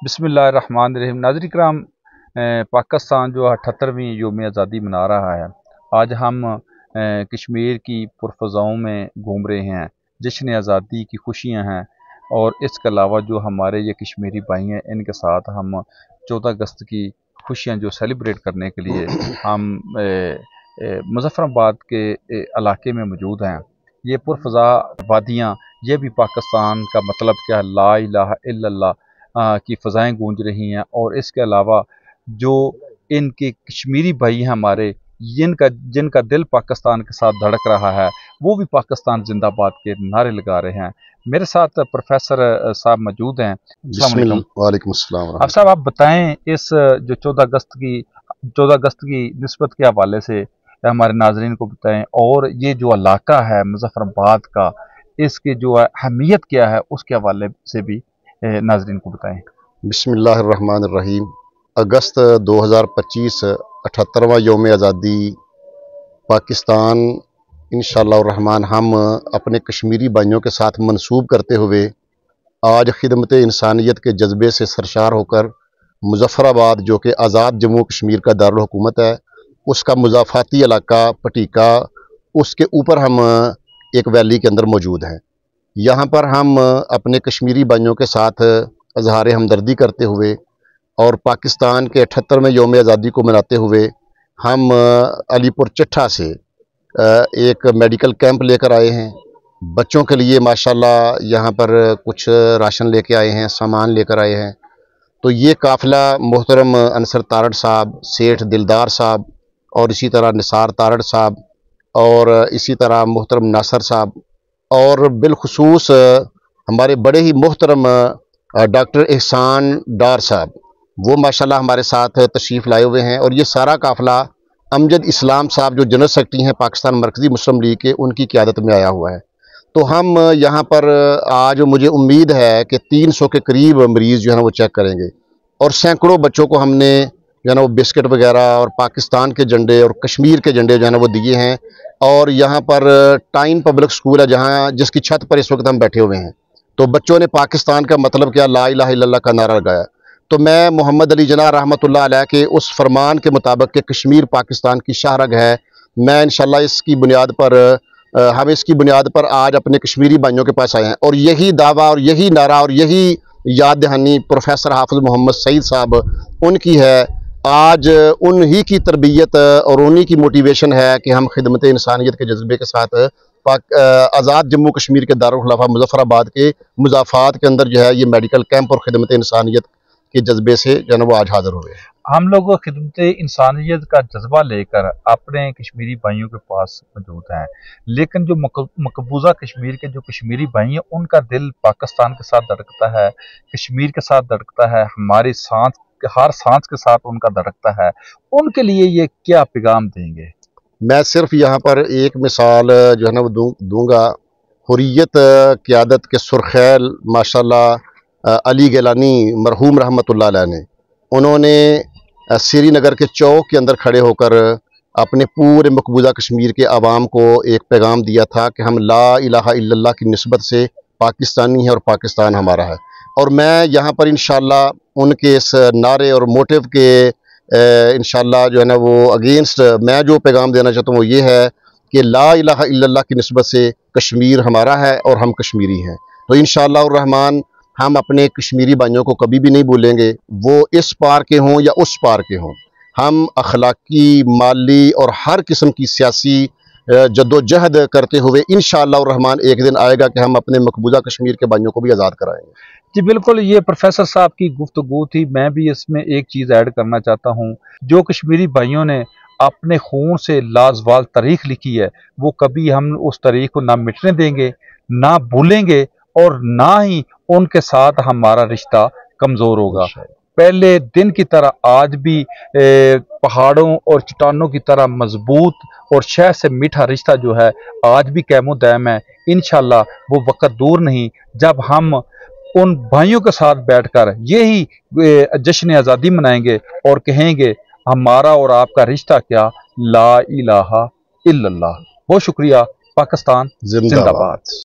बिस्मिल्लाहिर्रहमानिर्रहीम। नाज़रीन किराम, पाकिस्तान जो 78वीं यौम आज़ादी मना रहा है। आज हम कश्मीर की पुरफ़ज़ाओं में घूम रहे हैं। जश्न आज़ादी की खुशियाँ हैं और इसके अलावा जो हमारे ये कश्मीरी भाई हैं, इनके साथ हम 14 अगस्त की खुशियाँ जो सेलिब्रेट करने के लिए हम मुज़फ़्फ़राबाद के इलाके में मौजूद हैं। ये पुरफ़ज़ा वादियाँ, ये भी पाकिस्तान का मतलब क्या है, ला इलाहा इल्लल्लाह की फ़ज़ाएँ गूंज रही हैं। और इसके अलावा जो इनके कश्मीरी भाई हैं हमारे, जिनका दिल पाकिस्तान के साथ धड़क रहा है, वो भी पाकिस्तान जिंदाबाद के नारे लगा रहे हैं। मेरे साथ प्रोफेसर साहब मौजूद हैं। वालेकुम अस्सलाम। अब साहब, आप बताएं, इस जो 14 अगस्त की निस्बत के हवाले से हमारे नाजरीन को बताएं, और ये जो इलाका है मुज़फ़्फ़राबाद का, इसकी जो अहमियत क्या है उसके हवाले से भी नाजरीन को बताएं। बिस्मिल्लाहिर्रहमानिर्रहीम। अगस्त 2025 78वां यौम आज़ादी पाकिस्तान इंशाअल्लाह रहमान हम अपने कश्मीरी भाइयों के साथ मंसूब करते हुए आज खिदमत इंसानियत के जज्बे से सरशार होकर मुज़फ़्फ़राबाद, जो कि आज़ाद जम्मू कश्मीर का दारुल हुकूमत है, उसका मुज़ाफ़ाती इलाका पटीका, उसके ऊपर हम एक वैली के अंदर मौजूद हैं। यहाँ पर हम अपने कश्मीरी भाइयों के साथ इज़हार हमदर्दी करते हुए और पाकिस्तान के 78वें यौम आज़ादी को मनाते हुए हम अलीपुर चिट्ठा से एक मेडिकल कैंप लेकर आए हैं। बच्चों के लिए माशाल्लाह यहाँ पर कुछ राशन लेके आए हैं, सामान लेकर आए हैं। तो ये काफ़िला मोहतरम अंसर तारड़ साहब, सेठ दिलदार साहब और इसी तरह निसार तारड़ साहब और इसी तरह मोहतरम नासर साहब और बिलखुसूस हमारे बड़े ही मोहतरम डॉक्टर एहसान डार साहब, वो माशाल्लाह हमारे साथ तशरीफ़ लाए हुए हैं। और ये सारा काफ़िला अमजद इस्लाम साहब, जो जनरल सेक्रेटरी हैं पाकिस्तान मरकज़ी मुस्लिम लीग के, उनकी क़यादत में आया हुआ है। तो हम यहाँ पर आज मुझे उम्मीद है कि 300 के करीब मरीज़ जो है ना वो चेक करेंगे और सैकड़ों बच्चों को हमने जो है ना वो बिस्किट वगैरह और पाकिस्तान के झंडे और कश्मीर के झंडे जो है ना वो दिए हैं। और यहाँ पर टाइम पब्लिक स्कूल है, जहाँ जिसकी छत पर इस वक्त हम बैठे हुए हैं। तो बच्चों ने पाकिस्तान का मतलब क्या, ला इलाहा इल्लल्लाह का नारा लगाया। तो मैं मोहम्मद अली जिन्ना रहमतुल्लाह अलैह के उस फरमान के मुताबिक कि कश्मीर पाकिस्तान की शाहरग है, मैं इंशाल्लाह इसकी बुनियाद पर हम इसकी बुनियाद पर आज अपने कश्मीरी भाइयों के पास आए हैं। और यही दावा और यही नारा और यही याद दहानी प्रोफेसर हाफिज़ मोहम्मद सईद साहब उनकी है। आज उन्हीं की तरबियत और उन्हीं की मोटिवेशन है कि हम खिदमत इंसानियत के जज्बे के साथ आज़ाद जम्मू कश्मीर के दारुल खुलाफा मुज़फ़्फ़राबाद के मुज़ाफ़ात के अंदर जो है ये मेडिकल कैंप और खिदमत इंसानियत के जज्बे से जो है वो आज हाज़िर हुए। हम लोग खिदमत इंसानियत का जज्बा लेकर अपने कश्मीरी भाइयों के पास मौजूद हैं, लेकिन जो मकबूजा कश्मीर के जो कश्मीरी भाई हैं, उनका दिल पाकिस्तान के साथ धड़कता है, कश्मीर के साथ धड़कता है, हमारी हर सांस के साथ उनका धड़कता है। उनके लिए ये क्या पैगाम देंगे? मैं सिर्फ यहाँ पर एक मिसाल जो है ना वो दूँगा। हुर्रियत क़यादत के सुरखैल माशाल्लाह अली गिलानी मरहूम रहमतुल्लाह अलैह ने, उन्होंने श्रीनगर के चौक के अंदर खड़े होकर अपने पूरे मकबूजा कश्मीर के आवाम को एक पैगाम दिया था कि हम ला इलाहा इल्लल्लाह की निस्बत से पाकिस्तानी हैं और पाकिस्तान हमारा है। और मैं यहाँ पर इंशाल्लाह उनके इस नारे और मोटिव के इंशाल्लाह जो है ना वो अगेंस्ट मैं जो पैगाम देना चाहता हूँ वो ये है कि ला इलाहा इल्लल्लाह की निस्बत से कश्मीर हमारा है और हम कश्मीरी हैं। तो इंशाअल्लाह रहमान हम अपने कश्मीरी भाइयों को कभी भी नहीं भूलेंगे, वो इस पार के हों या उस पार के हों। हम अखलाकी, माली और हर किस्म की सियासी जद्दोजहद करते हुए इंशाअल्लाह रहमान एक दिन आएगा कि हम अपने मकबूजा कश्मीर के भाइयों को भी आज़ाद कराएंगे। जी बिल्कुल, ये प्रोफेसर साहब की गुफ्तगू थी। मैं भी इसमें एक चीज़ ऐड करना चाहता हूँ। जो कश्मीरी भाइयों ने अपने खून से लाजवाल तारीख लिखी है, वो कभी हम उस तारीख को ना मिटने देंगे, ना भूलेंगे, और ना ही उनके साथ हमारा रिश्ता कमज़ोर होगा। पहले दिन की तरह आज भी पहाड़ों और चट्टानों की तरह मजबूत और शहद से मीठा रिश्ता जो है आज भी कैमो दायम है। इंशाल्लाह वो वक़्त दूर नहीं जब हम उन भाइयों के साथ बैठकर यही जश्न आज़ादी मनाएंगे और कहेंगे हमारा और आपका रिश्ता क्या, ला इलाहा इल्लल्लाह। बहुत शुक्रिया। पाकिस्तान जिंदाबाद।